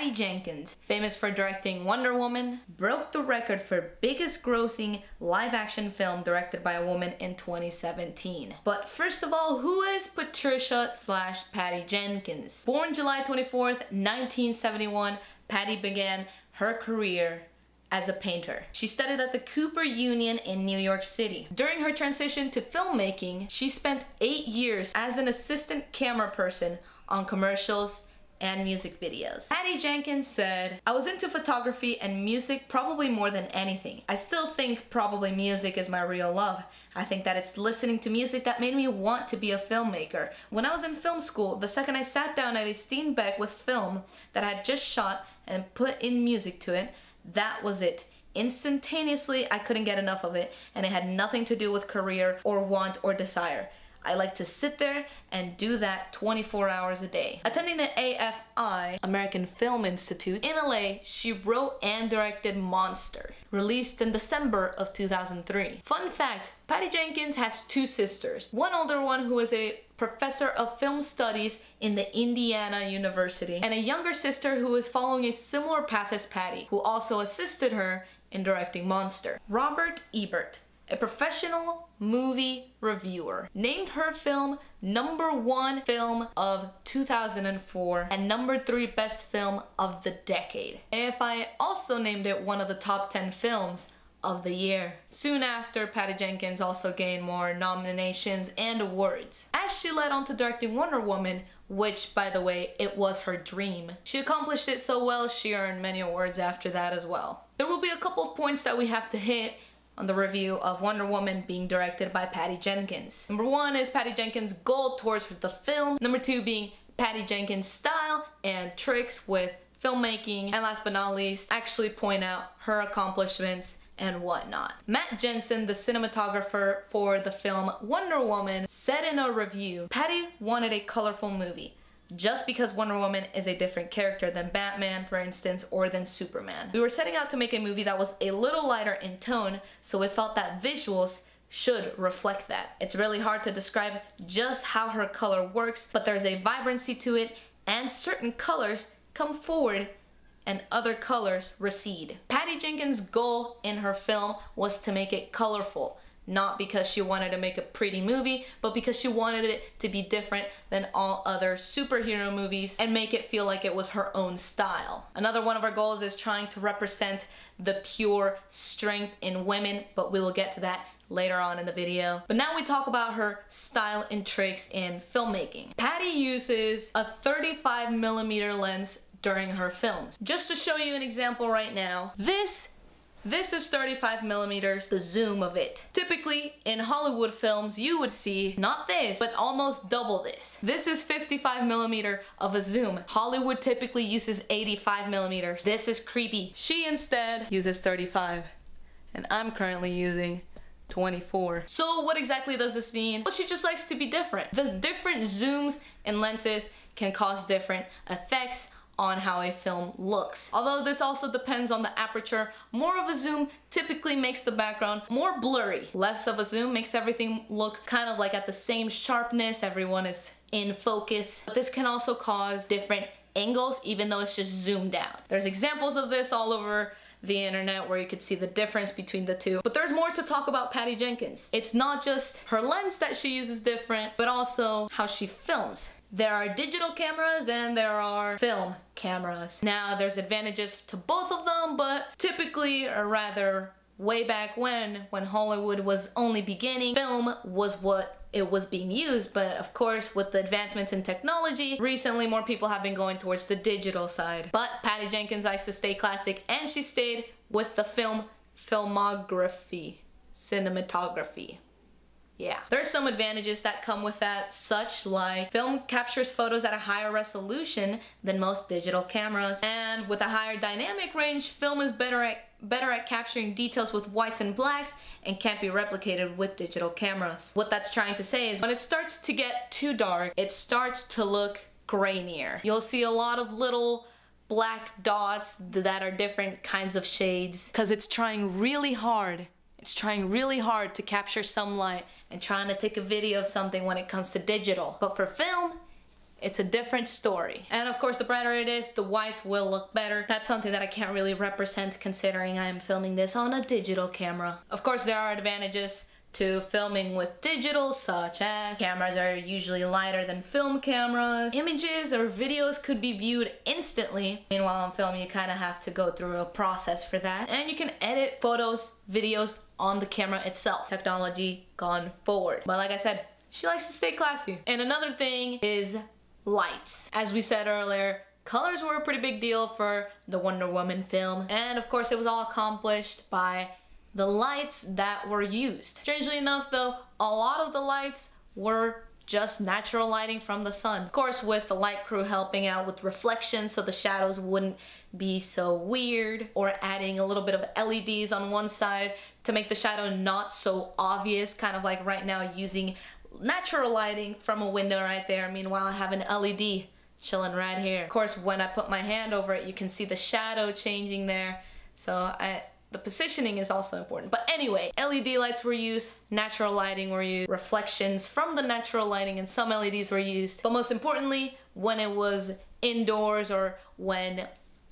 Patty Jenkins, famous for directing Wonder Woman, broke the record for biggest grossing live-action film directed by a woman in 2017. But first of all, who is Patricia/Patty Jenkins? Born July 24th, 1971, Patty began her career as a painter. She studied at the Cooper Union in New York City. During her transition to filmmaking, she spent 8 years as an assistant camera person on commercials and music videos. Patty Jenkins said, "I was into photography and music probably more than anything. I still think probably music is my real love. I think that it's listening to music that made me want to be a filmmaker. When I was in film school, the second I sat down at a Steenbeck with film that I had just shot and put in music to it, that was it. Instantaneously, I couldn't get enough of it, and it had nothing to do with career or want or desire. I like to sit there and do that 24 hours a day." Attending the AFI, American Film Institute, in LA, she wrote and directed Monster, released in December of 2003. Fun fact, Patty Jenkins has 2 sisters. One older one who is a professor of film studies in the Indiana University, and a younger sister who is following a similar path as Patty, who also assisted her in directing Monster. Robert Ebert, a professional movie reviewer, named her film #1 film of 2004 and #3 best film of the decade. AFI also named it one of the top 10 films of the year. Soon after, Patty Jenkins also gained more nominations and awards, as she led on to directing Wonder Woman, which, by the way, it was her dream. She accomplished it so well, she earned many awards after that as well. There will be a couple of points that we have to hit on the review of Wonder Woman being directed by Patty Jenkins. Number 1 is Patty Jenkins' goal towards the film. Number 2 being Patty Jenkins' style and tricks with filmmaking. And last but not least, actually point out her accomplishments and whatnot. Matt Jensen, the cinematographer for the film Wonder Woman, said in a review, "Patty wanted a colorful movie. Just because Wonder Woman is a different character than Batman, for instance, or than Superman. We were setting out to make a movie that was a little lighter in tone, so we felt that visuals should reflect that. It's really hard to describe just how her color works, but there's a vibrancy to it, and certain colors come forward and other colors recede." Patty Jenkins' goal in her film was to make it colorful. Not because she wanted to make a pretty movie, but because she wanted it to be different than all other superhero movies and make it feel like it was her own style. Another one of her goals is trying to represent the pure strength in women, but we will get to that later on in the video. But now we talk about her style and tricks in filmmaking. Patty uses a 35mm lens during her films. Just to show you an example right now, this is 35mm, the zoom of it. Typically, in Hollywood films, you would see not this, but almost double this. This is 55mm of a zoom. Hollywood typically uses 85mm. This is creepy. She instead uses 35, and I'm currently using 24. So what exactly does this mean? Well, she just likes to be different. The different zooms and lenses can cause different effects on how a film looks. Although this also depends on the aperture. More of a zoom typically makes the background more blurry. Less of a zoom makes everything look kind of like at the same sharpness, everyone is in focus. But this can also cause different angles even though it's just zoomed out. There's examples of this all over the internet where you could see the difference between the two. But there's more to talk about Patty Jenkins. It's not just her lens that she uses different, but also how she films. There are digital cameras and there are film cameras. Now there's advantages to both of them, but typically, or rather way back when Hollywood was only beginning, film was what it was being used. But of course, with the advancements in technology, recently more people have been going towards the digital side. But Patty Jenkins likes to stay classic, and she stayed with the cinematography. Yeah. There's some advantages that come with that, such like film captures photos at a higher resolution than most digital cameras. And with a higher dynamic range, film is better at capturing details with whites and blacks and can't be replicated with digital cameras. What that's trying to say is when it starts to get too dark, it starts to look grainier. You'll see a lot of little black dots that are different kinds of shades because it's trying really hard. It's trying really hard to capture some light and trying to take a video of something when it comes to digital. But for film, it's a different story. And of course, the brighter it is, the whites will look better. That's something that I can't really represent considering I am filming this on a digital camera. Of course, there are advantages to filming with digital, such as cameras are usually lighter than film cameras. Images or videos could be viewed instantly. Meanwhile, on film, you kind of have to go through a process for that. And you can edit photos, videos on the camera itself. Technology gone forward. But like I said, she likes to stay classy. And another thing is lights. As we said earlier, colors were a pretty big deal for the Wonder Woman film. And of course, it was all accomplished by the lights that were used. Strangely enough though, a lot of the lights were just natural lighting from the sun. Of course, with the light crew helping out with reflections so the shadows wouldn't be so weird, or adding a little bit of LEDs on one side to make the shadow not so obvious, kind of like right now using natural lighting from a window right there. Meanwhile, I have an LED chilling right here. Of course, when I put my hand over it, you can see the shadow changing there. So the positioning is also important. But anyway, LED lights were used, natural lighting were used, reflections from the natural lighting, and some LEDs were used. But most importantly, when it was indoors, or when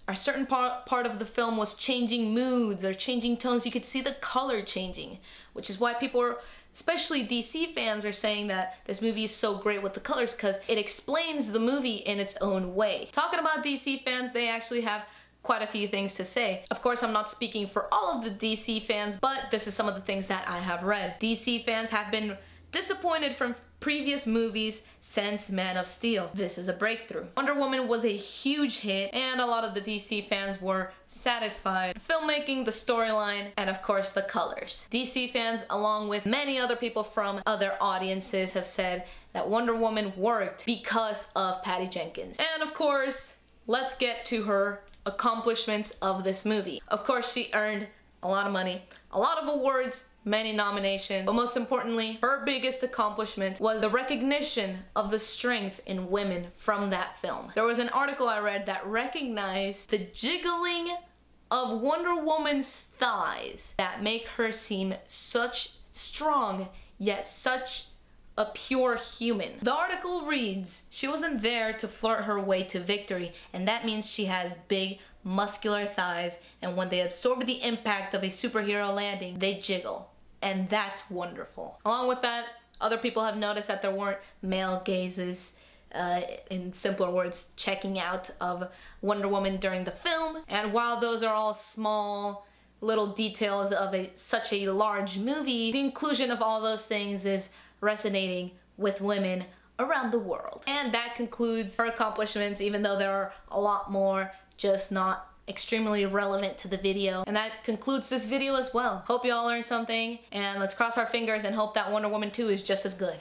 a certain part of the film was changing moods or changing tones, you could see the color changing, which is why people are, especially DC fans, are saying that this movie is so great with the colors, because it explains the movie in its own way. Talking about DC fans, they actually have quite a few things to say. Of course, I'm not speaking for all of the DC fans, but this is some of the things that I have read. DC fans have been disappointed from previous movies since Man of Steel. This is a breakthrough. Wonder Woman was a huge hit, and a lot of the DC fans were satisfied. The filmmaking, the storyline, and of course the colors. DC fans, along with many other people from other audiences, have said that Wonder Woman worked because of Patty Jenkins. And of course, let's get to her accomplishments of this movie. Of course, she earned a lot of money, a lot of awards, many nominations, but most importantly, her biggest accomplishment was the recognition of the strength in women from that film. There was an article I read that recognized the jiggling of Wonder Woman's thighs that make her seem such strong, yet such a pure human. The article reads, she wasn't there to flirt her way to victory, and that means she has big, muscular thighs, and when they absorb the impact of a superhero landing, they jiggle. And that's wonderful. Along with that, other people have noticed that there weren't male gazes, in simpler words, checking out of Wonder Woman during the film. And while those are all small little details of such a large movie, the inclusion of all those things is resonating with women around the world. And that concludes her accomplishments, even though there are a lot more, just not extremely relevant to the video. And that concludes this video as well. Hope you all learned something, and let's cross our fingers and hope that Wonder Woman 2 is just as good.